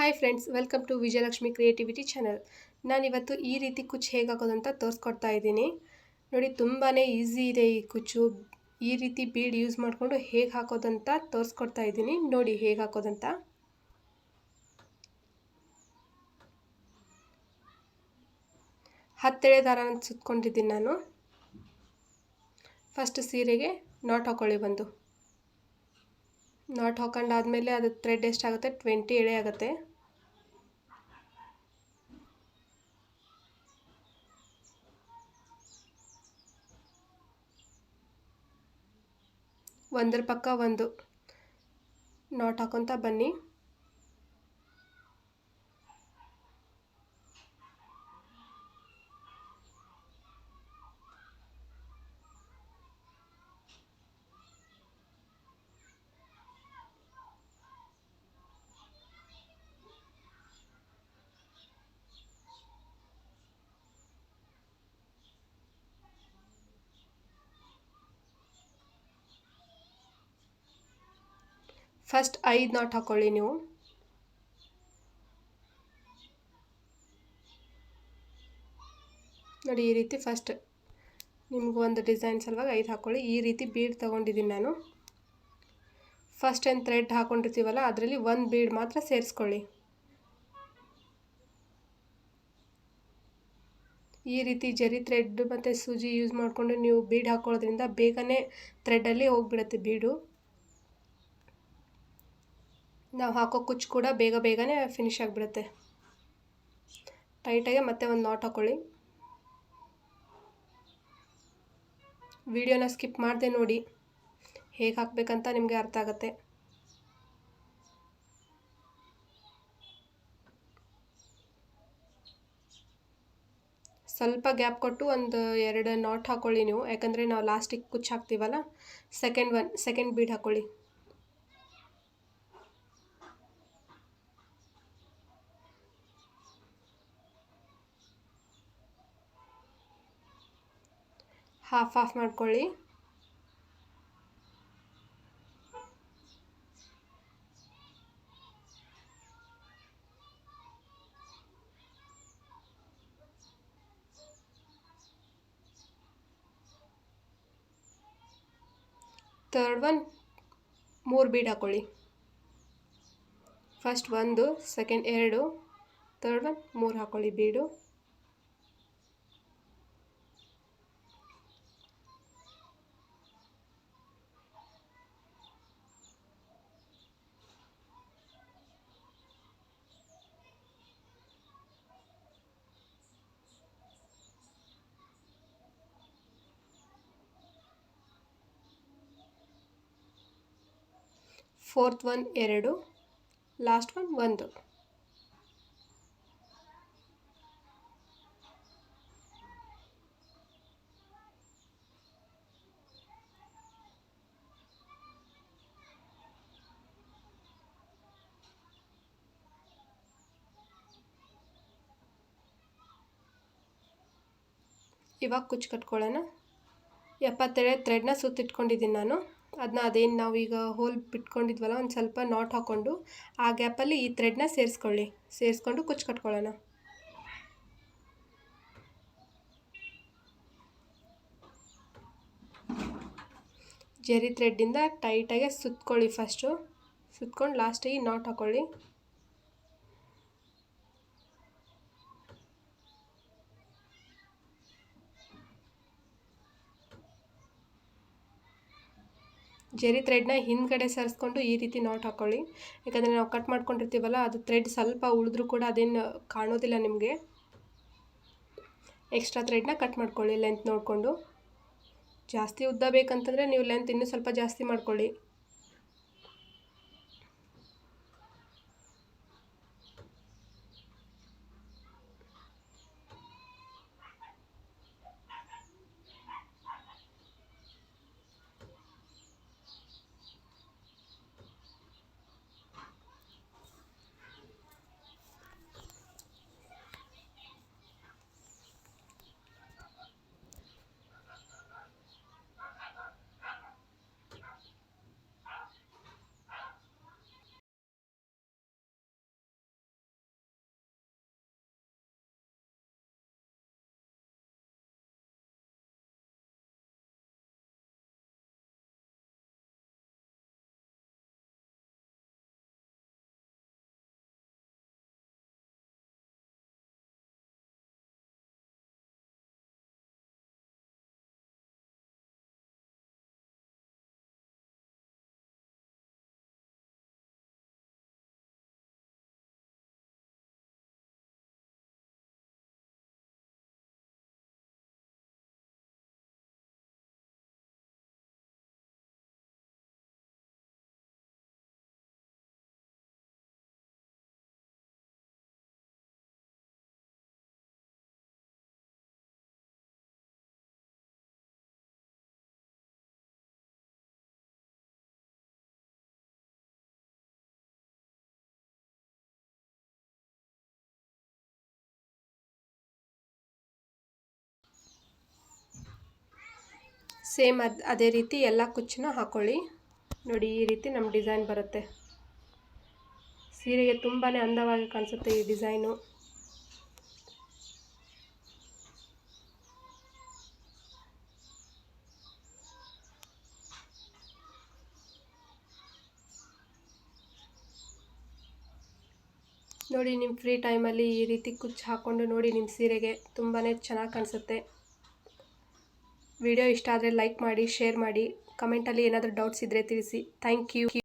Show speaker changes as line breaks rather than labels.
Hi friends, welcome to Vijayalakshmi creativity channel. ನಾನಿವತ್ತು ಈ ರೀತಿ ಕುಚ್ಚು ಹೇಗೆ ಹಾಕೋದಂತ ತೋರಿಸ್ಕೊಡ್ತಾ ಇದ್ದೀನಿ. ನೋಡಿ, ತುಂಬಾ ಈಸಿ ಇದೆ ಈ ಕುಚ್ಚು. ಈ ರೀತಿ ಬೀಡ್ ಯೂಸ್ ಮಾಡಿಕೊಂಡು ಹೇಗೆ ಹಾಕೋದಂತ ತೋರಿಸ್ಕೊಡ್ತಾ ಇದ್ದೀನಿ. ನೋಡಿ ಹೇಗೆ ಹಾಕೋದಂತ. ಹತ್ತೆಳೆ ದಾರನ ಸುತ್ಕೊಂಡಿದ್ದೀನಿ ನಾನು. ಫಸ್ಟ್ ಸೀರೆಗೆ ನಾಟ್ ಹಾಕೊಳ್ಳಿ. ಒಂದು ನಾಟ್ ಹಾಕೊಂಡಾದ್ಮೇಲೆ ಅದು ಥ್ರೆಡ್ ಎಷ್ಟಾಗುತ್ತೆ, 20 ಎಳೆ ಆಗುತ್ತೆ. ಒಂದರ ಪಕ್ಕ ಒಂದು ನಾಟ್ ಹಾಕೊತ ಬನ್ನಿ. ಫಸ್ಟ್ 5 ನಾಟ್ ಹಾಕೊಳ್ಳಿ ನೀವು. ನೋಡಿ, ಈ ರೀತಿ ಫಸ್ಟ್ ನಿಮ್ಗೆ ಒಂದು ಡಿಸೈನ್ ಸಲುವಾಗಿ 5 ಹಾಕ್ಕೊಳ್ಳಿ. ಈ ರೀತಿ ಬೀಡ್ ತೊಗೊಂಡಿದ್ದೀನಿ ನಾನು. ಫಸ್ಟ್ ಏನು ಥ್ರೆಡ್ ಹಾಕ್ಕೊಂಡಿರ್ತೀವಲ್ಲ, ಅದರಲ್ಲಿ ಒಂದು ಬೀಡ್ ಮಾತ್ರ ಸೇರಿಸ್ಕೊಳ್ಳಿ. ಈ ರೀತಿ ಜರಿ ಥ್ರೆಡ್ ಮತ್ತು ಸೂಜಿ ಯೂಸ್ ಮಾಡಿಕೊಂಡು ನೀವು ಬೀಡ್ ಹಾಕೊಳ್ಳೋದ್ರಿಂದ ಬೇಗನೆ ಥ್ರೆಡ್ಡಲ್ಲಿ ಹೋಗಿಬಿಡುತ್ತೆ ಬೀಡು. ನಾವು ಹಾಕೋ ಕುಚ್ಚು ಕೂಡ ಬೇಗನೆ ಫಿನಿಶ್ ಆಗಿಬಿಡುತ್ತೆ. ಟೈಟಾಗಿ ಮತ್ತೆ ಒಂದು ನಾಟ್ ಹಾಕೊಳ್ಳಿ. ವಿಡಿಯೋನ ಸ್ಕಿಪ್ ಮಾಡದೆ ನೋಡಿ, ಹೇಗೆ ಹಾಕಬೇಕಂತ ನಿಮಗೆ ಅರ್ಥ ಆಗುತ್ತೆ. ಸ್ವಲ್ಪ ಗ್ಯಾಪ್ ಕೊಟ್ಟು ಒಂದು 2 ನಾಟ್ ಹಾಕ್ಕೊಳ್ಳಿ ನೀವು, ಯಾಕಂದರೆ ನಾವು ಲಾಸ್ಟಿಗೆ ಕುಚ್ಚು ಹಾಕ್ತೀವಲ್ಲ. ಸೆಕೆಂಡ್ ಬೀಡ್ ಹಾಕ್ಕೊಳ್ಳಿ. ಹಾಫ್ ಮಾಡ್ಕೊಳ್ಳಿ. ಥರ್ಡ್ ಒನ್ 3 ಬೀಡ್ ಹಾಕ್ಕೊಳ್ಳಿ. ಫಸ್ಟ್ 1, ಸೆಕೆಂಡ್ 2, ಥರ್ಡ್ ಒನ್ 3 ಹಾಕ್ಕೊಳ್ಳಿ ಬೀಡು. Fourth one 2, last one 1. ಇವಾಗ ಕುಚ್ಚು ಕಟ್ಕೊಳ್ಳೋಣ. 70 ಥ್ರೆಡ್ನ ಸುತ್ತಿಟ್ಕೊಂಡಿದ್ದೀನಿ ನಾನು. ಅದೇನು ನಾವು ಈಗ ಹೋಲ್ ಬಿಟ್ಕೊಂಡಿದ್ವಲ್ಲ, ಒಂದು ಸ್ವಲ್ಪ ನಾಟ್ ಹಾಕ್ಕೊಂಡು ಆ ಗ್ಯಾಪಲ್ಲಿ ಈ ಥ್ರೆಡ್ನ ಸೇರಿಸ್ಕೊಂಡು ಕುಚ್ಚು ಕಟ್ಕೊಳ್ಳೋಣ. ಜರಿ ಥ್ರೆಡ್ಡಿಂದ ಟೈಟಾಗಿ ಸುತ್ಕೊಳ್ಳಿ. ಸುತ್ಕೊಂಡು ಲಾಸ್ಟಿಗೆ ನಾಟ್ ಹಾಕ್ಕೊಳ್ಳಿ. ಜರಿ ಥ್ರೆಡ್ನ ಹಿಂದ್ಗಡೆ ಸರಿಸ್ಕೊಂಡು ಈ ರೀತಿ ನಾಟ್ ಹಾಕ್ಕೊಳ್ಳಿ. ಯಾಕಂದರೆ ನಾವು ಕಟ್ ಮಾಡ್ಕೊಂಡಿರ್ತೀವಲ್ಲ, ಅದು ಥ್ರೆಡ್ ಸ್ವಲ್ಪ ಉಳಿದ್ರೂ ಕೂಡ ಅದೇನು ಕಾಣೋದಿಲ್ಲ ನಿಮಗೆ. ಎಕ್ಸ್ಟ್ರಾ ಥ್ರೆಡ್ನ ಕಟ್ ಮಾಡ್ಕೊಳ್ಳಿ ಲೆಂತ್ ನೋಡಿಕೊಂಡು. ಜಾಸ್ತಿ ಉದ್ದ ಬೇಕಂತಂದರೆ ನೀವು ಲೆಂತ್ ಇನ್ನೂ ಸ್ವಲ್ಪ ಜಾಸ್ತಿ ಮಾಡ್ಕೊಳ್ಳಿ. ಸೇಮ್ ಅದೇ ರೀತಿ ಎಲ್ಲ ಕುಚ್ಚನ್ನ ಹಾಕ್ಕೊಳ್ಳಿ. ನೋಡಿ ಈ ರೀತಿ ನಮ್ಮ ಡಿಸೈನ್ ಬರುತ್ತೆ. ಸೀರೆಗೆ ತುಂಬಾ ಅಂದವಾಗಿ ಕಾಣಿಸುತ್ತೆ ಈ ಡಿಸೈನು. ನೋಡಿ ನಿಮ್ಮ ಫ್ರೀ ಟೈಮಲ್ಲಿ ಈ ರೀತಿ ಕುಚ್ಚು ಹಾಕ್ಕೊಂಡು ನೋಡಿ ನಿಮ್ಮ ಸೀರೆಗೆ ತುಂಬಾ ಚೆನ್ನಾಗಿ ಕಾಣಿಸುತ್ತೆ. ವಿಡಿಯೋ ಇಷ್ಟ ಆದರೆ ಲೈಕ್ ಮಾಡಿ, ಶೇರ್ ಮಾಡಿ, ಕಮೆಂಟಲ್ಲಿ ಏನಾದರೂ ಡೌಟ್ಸ್ ಇದ್ದರೆ ತಿಳಿಸಿ. Thank you.